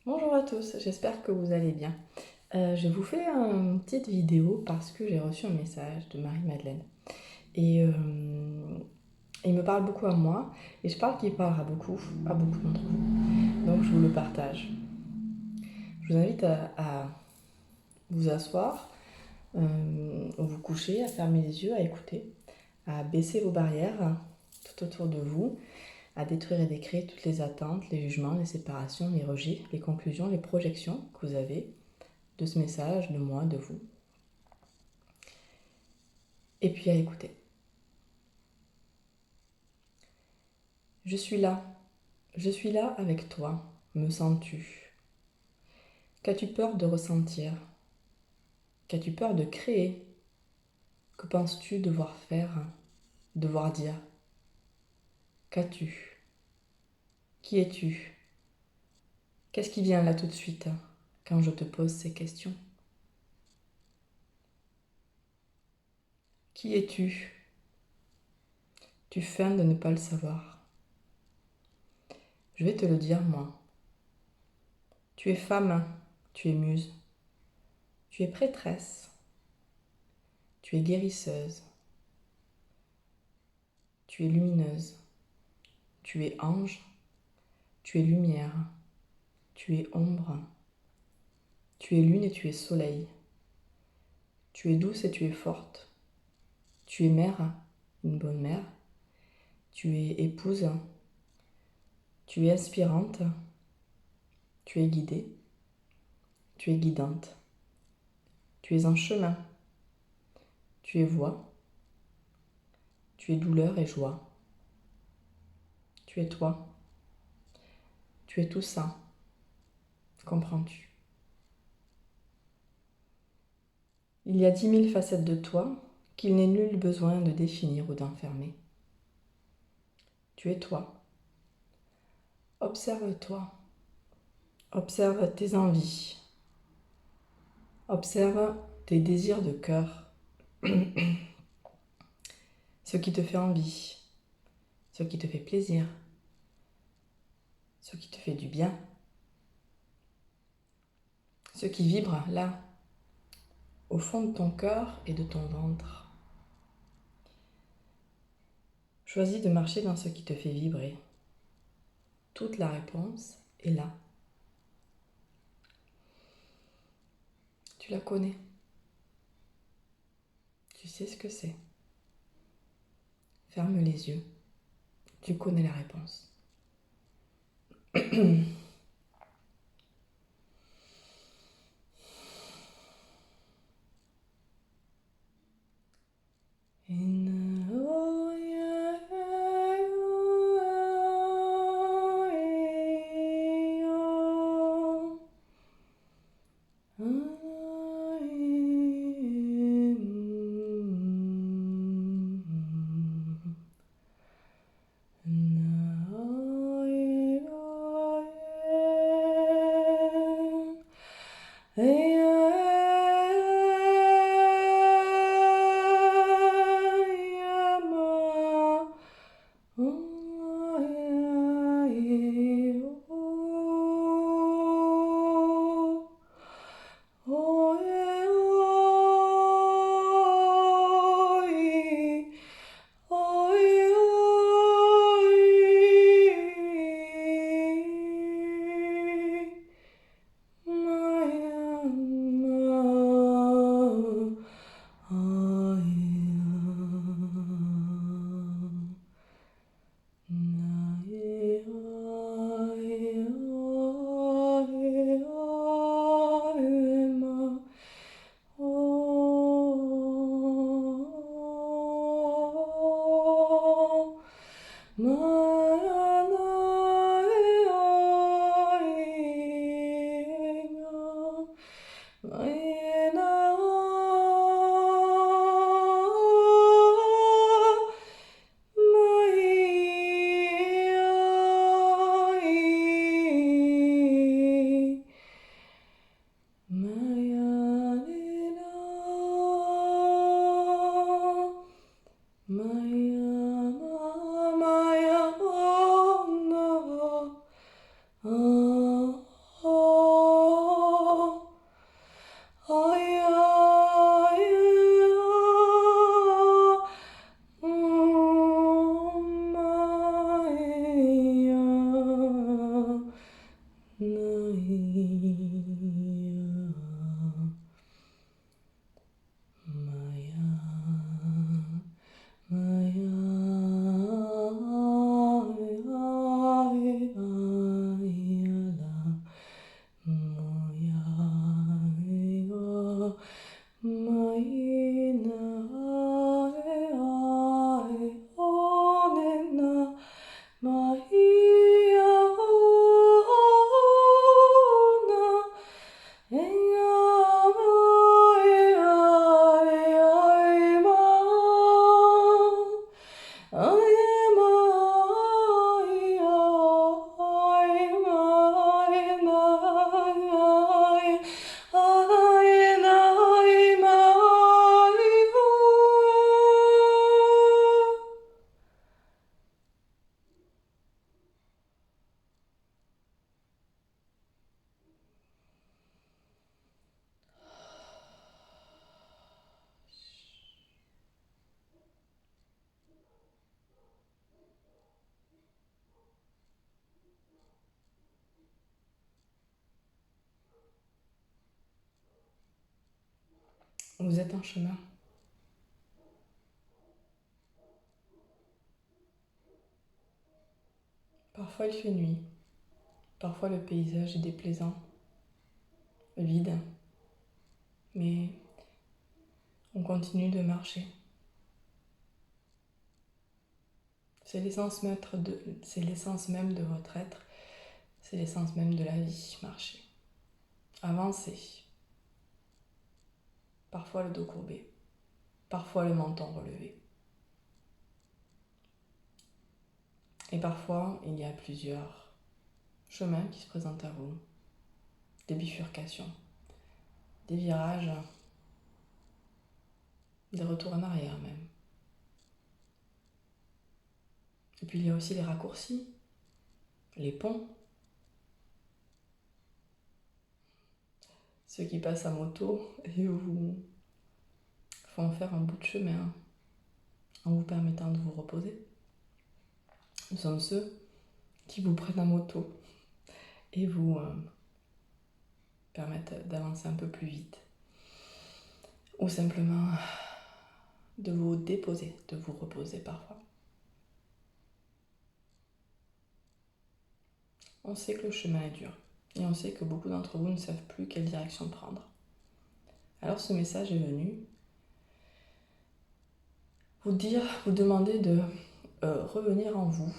Bonjour à tous, j'espère que vous allez bien. Je vous fais une petite vidéo parce que j'ai reçu un message de Marie-Madeleine. Et il me parle beaucoup à moi et je parle qu'il parlera à beaucoup d'entre vous. Donc je vous le partage. Je vous invite à vous asseoir, vous coucher, à fermer les yeux, à écouter, à baisser vos barrières tout autour de vous, à détruire et décrire toutes les attentes, les jugements, les séparations, les rejets, les conclusions, les projections que vous avez de ce message, de moi, de vous. Et puis à écouter. Je suis là. Je suis là avec toi. Me sens-tu? Qu'as-tu peur de ressentir? Qu'as-tu peur de créer? Que penses-tu devoir faire? Devoir dire? Qu'as-tu? Qui es-tu? Qu'est-ce qui vient là tout de suite quand je te pose ces questions? Qui es-tu? Tu feins de ne pas le savoir. Je vais te le dire, moi. Tu es femme, tu es muse, tu es prêtresse, tu es guérisseuse, tu es lumineuse, tu es ange, tu es lumière, tu es ombre, tu es lune et tu es soleil, tu es douce et tu es forte, tu es mère, une bonne mère, tu es épouse, tu es inspirante, tu es guidée, tu es guidante, tu es en chemin, tu es voix, tu es douleur et joie, tu es toi, tu es tout ça, comprends-tu? Il y a 10 000 facettes de toi qu'il n'est nul besoin de définir ou d'enfermer. Tu es toi. Observe-toi. Observe tes envies. Observe tes désirs de cœur. Ce qui te fait envie. Ce qui te fait plaisir. Ce qui te fait du bien. Ce qui vibre là, au fond de ton cœur et de ton ventre. Choisis de marcher dans ce qui te fait vibrer. Toute la réponse est là. Tu la connais. Tu sais ce que c'est. Ferme les yeux. Tu connais la réponse. Vous êtes en chemin. Parfois il fait nuit. Parfois le paysage est déplaisant, vide. Mais on continue de marcher. C'est l'essence même de votre être. C'est l'essence même de la vie, marcher. Avancer. Parfois le dos courbé. Parfois le menton relevé. Et parfois, il y a plusieurs chemins qui se présentent à vous. Des bifurcations. Des virages. Des retours en arrière même. Et puis il y a aussi les raccourcis. Les ponts. Ceux qui passent à moto et vous font faire un bout de chemin en vous permettant de vous reposer. Nous sommes ceux qui vous prennent à moto et vous permettent d'avancer un peu plus vite. Ou simplement de vous déposer, de vous reposer parfois. On sait que le chemin est dur et on sait que beaucoup d'entre vous ne savent plus quelle direction prendre. Alors ce message est venu vous demander de revenir en vous,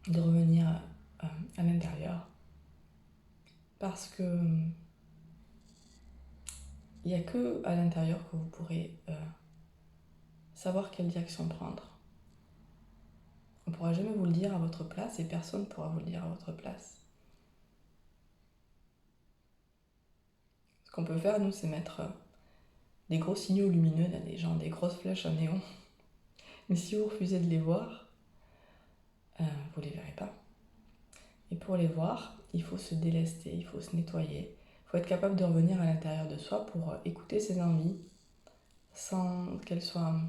de revenir à l'intérieur, parce que il n'y a que à l'intérieur que vous pourrez savoir quelle direction prendre. On ne pourra jamais vous le dire à votre place et personne ne pourra vous le dire à votre place. Ce qu'on peut faire, nous, c'est mettre des gros signaux lumineux dans les gens, des grosses flèches à néon. Mais si vous refusez de les voir, vous ne les verrez pas. Et pour les voir, il faut se délester, il faut se nettoyer. Il faut être capable de revenir à l'intérieur de soi pour écouter ses envies sans qu'elles soient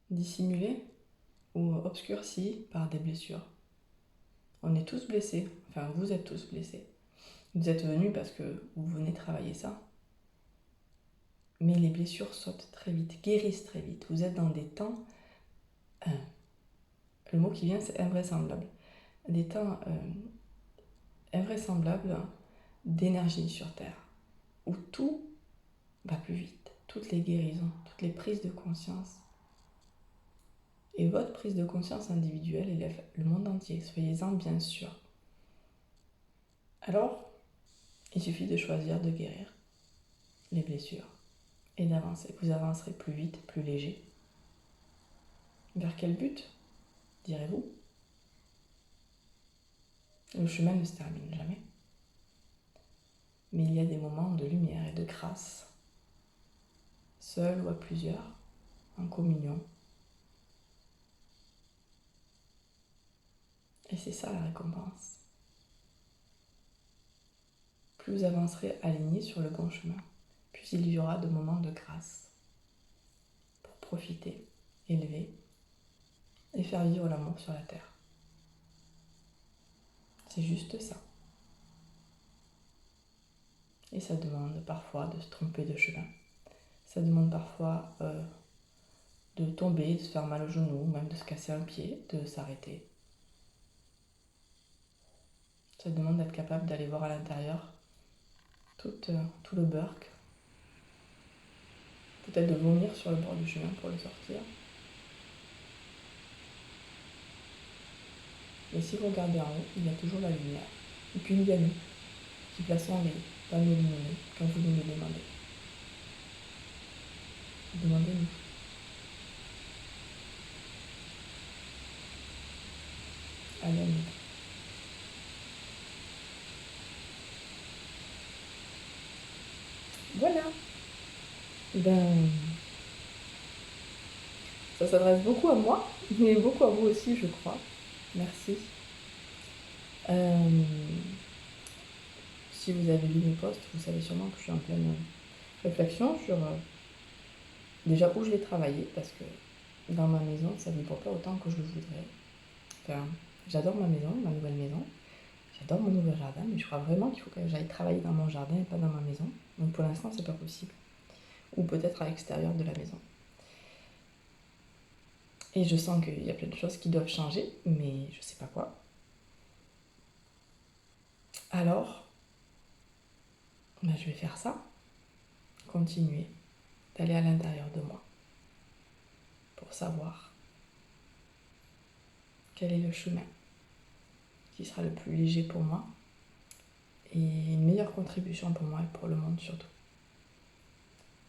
dissimulées ou obscurcies par des blessures. On est tous blessés, enfin vous êtes tous blessés. Vous êtes venus parce que vous venez travailler ça. Mais les blessures sautent très vite, guérissent très vite. Vous êtes dans des temps, le mot qui vient c'est invraisemblable. Des temps invraisemblables d'énergie sur Terre, où tout va plus vite. Toutes les guérisons, toutes les prises de conscience. Et votre prise de conscience individuelle élève le monde entier, soyez-en bien sûr. Alors, il suffit de choisir de guérir les blessures et d'avancer. Vous avancerez plus vite, plus léger. Vers quel but, direz-vous? Le chemin ne se termine jamais. Mais il y a des moments de lumière et de grâce, seul ou à plusieurs, en communion. Et c'est ça la récompense. Plus vous avancerez alignés sur le bon chemin, plus il y aura de moments de grâce pour profiter, élever et faire vivre l'amour sur la terre. C'est juste ça. Et ça demande parfois de se tromper de chemin. Ça demande parfois de tomber, de se faire mal au genou, même de se casser un pied, de s'arrêter. Ça demande d'être capable d'aller voir à l'intérieur tout le burk. Peut-être de vomir sur le bord du chemin pour le sortir. Et si vous regardez en haut, il y a toujours la lumière. Et puis il y a nous, qui plaçons les panneaux lumineux quand vous nous le demandez. Demandez-nous. Allez, nous. Voilà. Ben, ça s'adresse beaucoup à moi, mais beaucoup à vous aussi, je crois. Merci. Si vous avez lu mes posts, vous savez sûrement que je suis en pleine réflexion sur déjà où je vais travailler, parce que dans ma maison, ça ne vibre pas autant que je le voudrais. Enfin, j'adore ma maison, ma nouvelle maison. J'adore mon nouveau jardin, mais je crois vraiment qu'il faut que j'aille travailler dans mon jardin et pas dans ma maison. Donc pour l'instant, c'est pas possible. Ou peut-être à l'extérieur de la maison. Et je sens qu'il y a plein de choses qui doivent changer, mais je sais pas quoi. Alors, ben, je vais faire ça. Continuer d'aller à l'intérieur de moi pour savoir quel est le chemin qui sera le plus léger pour moi et une meilleure contribution pour moi et pour le monde surtout.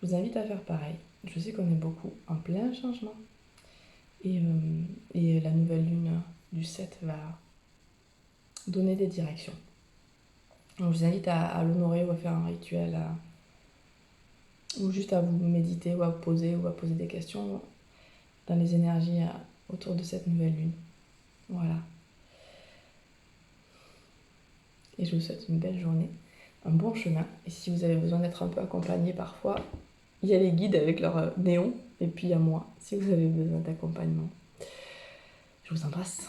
Je vous invite à faire pareil. Je sais qu'on est beaucoup en plein changement et la nouvelle lune du 7 va donner des directions. Donc je vous invite à l'honorer ou à faire un rituel ou juste à vous méditer ou à vous poser ou à poser des questions dans les énergies autour de cette nouvelle lune. Voilà. Et je vous souhaite une belle journée, un bon chemin. Et si vous avez besoin d'être un peu accompagné parfois, il y a les guides avec leur néon. Et puis il y a moi, si vous avez besoin d'accompagnement. Je vous embrasse.